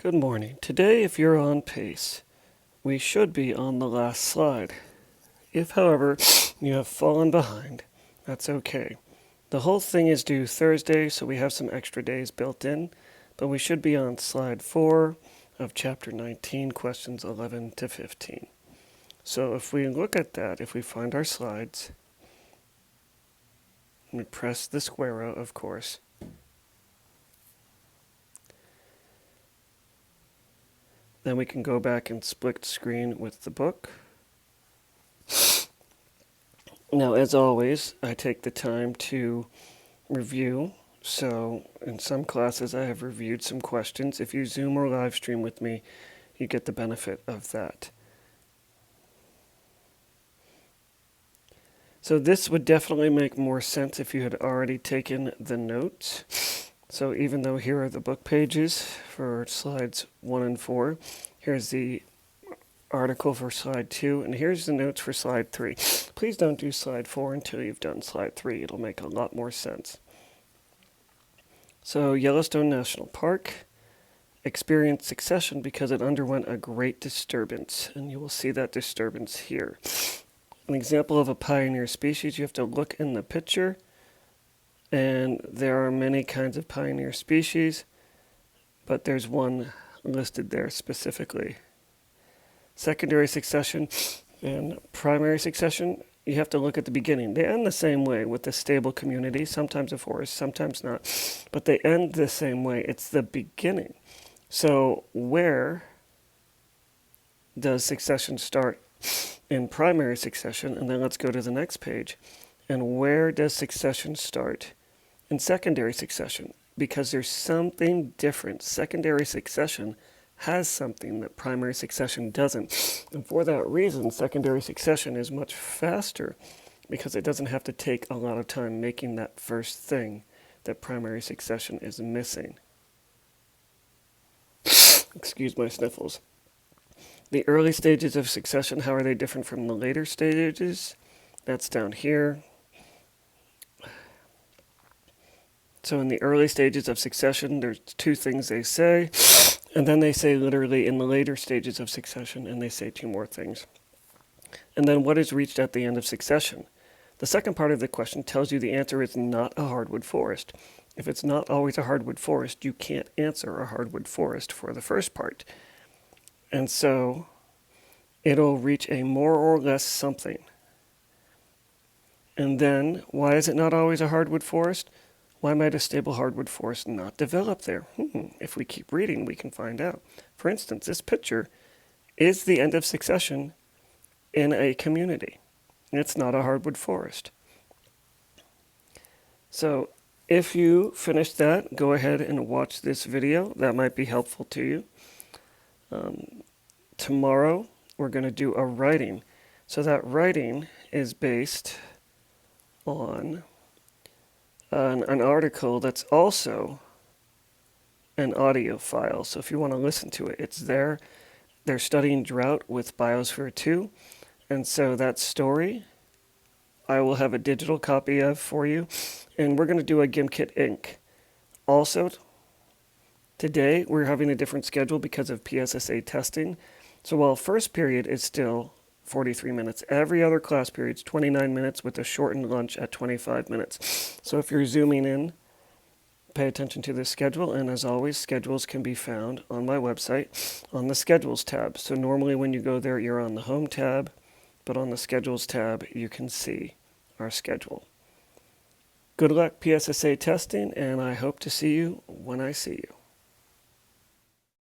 Good morning. Today, if you're on pace, we should be on the last slide. If, however, you have fallen behind, that's okay. The whole thing is due Thursday, so we have some extra days built in, but we should be on slide 4 of chapter 19, questions 11 to 15. So if we look at that, if we find our slides, we press the square arrow, of course. Then we can go back and split screen with the book. Now, as always, I take the time to review. So in some classes, I have reviewed some questions. If you Zoom or live stream with me, you get the benefit of that. So this would definitely make more sense if you had already taken the notes. So even though here are the book pages for slides 1 and 4, here's the article for slide 2, and here's the notes for slide 3. Please don't do slide 4 until you've done slide 3. It'll make a lot more sense. So Yellowstone National Park experienced succession because it underwent a great disturbance, and you will see that disturbance here. An example of a pioneer species, you have to look in the picture, and there are many kinds of pioneer species, but there's one listed there specifically. Secondary succession and primary succession, you have to look at the beginning. They end the same way with a stable community, sometimes a forest, sometimes not, but they end the same way. It's the beginning. So where does succession start in primary succession? And then let's go to the next page. And where does succession start in secondary succession? Because there's something different. Secondary succession has something that primary succession doesn't. And for that reason, secondary succession is much faster because it doesn't have to take a lot of time making that first thing that primary succession is missing. Excuse my sniffles. The early stages of succession, how are they different from the later stages? That's down here. So in the early stages of succession, there's two things they say, and then they say literally in the later stages of succession, and they say two more things. And then what is reached at the end of succession? The second part of the question tells you the answer is not a hardwood forest. If it's not always a hardwood forest, you can't answer a hardwood forest for the first part. And so it'll reach a more or less something. And then, why is it not always a hardwood forest? Why might a stable hardwood forest not develop there? If we keep reading, we can find out. For instance, this picture is the end of succession in a community. It's not a hardwood forest. So if you finish that, go ahead and watch this video. That might be helpful to you. Tomorrow, we're going to do a writing. So that writing is based on an article that's also an audio file. So if you want to listen to it, it's there. They're studying drought with Biosphere 2. And so that story, I will have a digital copy of for you. And we're going to do a GimKit Inc. Also, today we're having a different schedule because of PSSA testing. So while first period is still 43 minutes. Every other class period is 29 minutes with a shortened lunch at 25 minutes. So if you're zooming in, pay attention to the schedule. And as always, schedules can be found on my website on the Schedules tab. So normally when you go there, you're on the Home tab, but on the Schedules tab, you can see our schedule. Good luck PSSA testing, and I hope to see you when I see you.